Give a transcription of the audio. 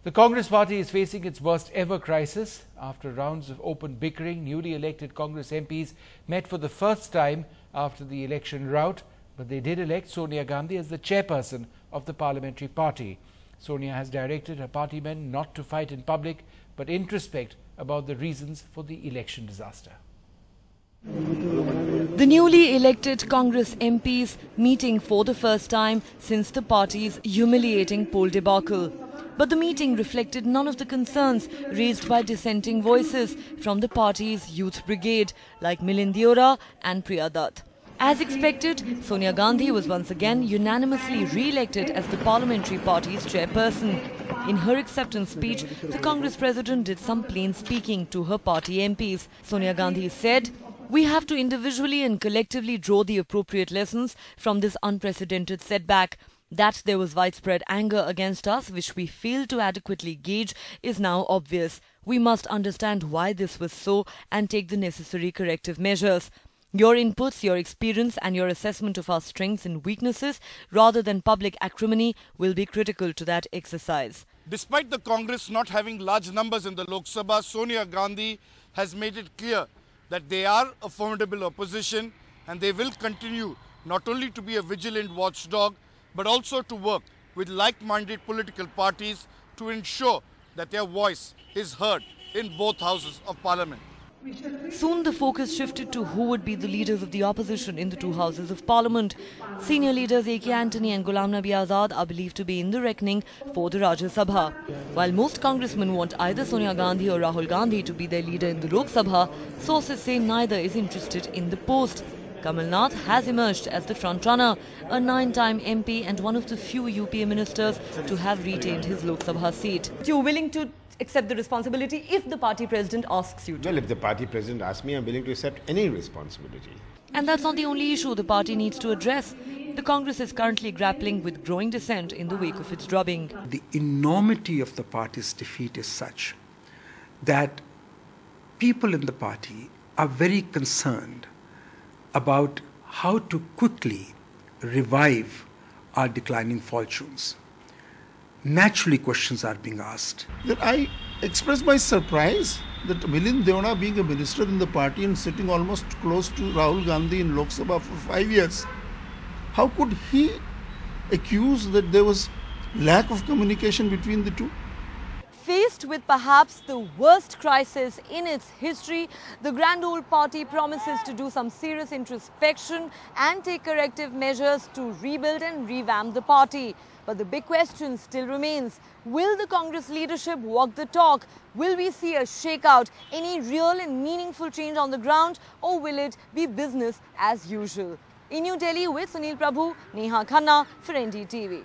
The Congress Party is facing its worst ever crisis. After rounds of open bickering, newly elected Congress MPs met for the first time after the election rout, but they did elect Sonia Gandhi as the chairperson of the Parliamentary Party. Sonia has directed her party men not to fight in public, but introspect about the reasons for the election disaster. The newly elected Congress MPs meeting for the first time since the party's humiliating poll debacle. But the meeting reflected none of the concerns raised by dissenting voices from the party's youth brigade like Milind Deora and Priya Dutt. As expected, Sonia Gandhi was once again unanimously re-elected as the parliamentary party's chairperson. In her acceptance speech, the Congress president did some plain speaking to her party MPs. Sonia Gandhi said, "We have to individually and collectively draw the appropriate lessons from this unprecedented setback. That there was widespread anger against us, which we failed to adequately gauge, is now obvious. We must understand why this was so and take the necessary corrective measures. Your inputs, your experience and your assessment of our strengths and weaknesses, rather than public acrimony, will be critical to that exercise." Despite the Congress not having large numbers in the Lok Sabha, Sonia Gandhi has made it clear that they are a formidable opposition and they will continue not only to be a vigilant watchdog, but also to work with like-minded political parties to ensure that their voice is heard in both houses of parliament. Soon the focus shifted to who would be the leaders of the opposition in the two houses of parliament. Senior leaders A.K. Antony and Ghulam Nabi Azad are believed to be in the reckoning for the Rajya Sabha. While most congressmen want either Sonia Gandhi or Rahul Gandhi to be their leader in the Lok Sabha, sources say neither is interested in the post. Kamal Nath has emerged as the frontrunner, a 9-time MP and one of the few UPA ministers to have retained his Lok Sabha seat. You're willing to accept the responsibility if the party president asks you to? Well, if the party president asks me, I'm willing to accept any responsibility. And that's not the only issue the party needs to address. The Congress is currently grappling with growing dissent in the wake of its drubbing. The enormity of the party's defeat is such that people in the party are very concerned about how to quickly revive our declining fortunes. Naturally, questions are being asked. That I express my surprise that Milind Deora, being a minister in the party and sitting almost close to Rahul Gandhi in Lok Sabha for 5 years, how could he accuse that there was lack of communication between the two? Faced with perhaps the worst crisis in its history, the grand old party promises to do some serious introspection and take corrective measures to rebuild and revamp the party. But the big question still remains. Will the Congress leadership walk the talk? Will we see a shakeout, any real and meaningful change on the ground, or will it be business as usual? In New Delhi with Sunil Prabhu, Neha Khanna for NDTV.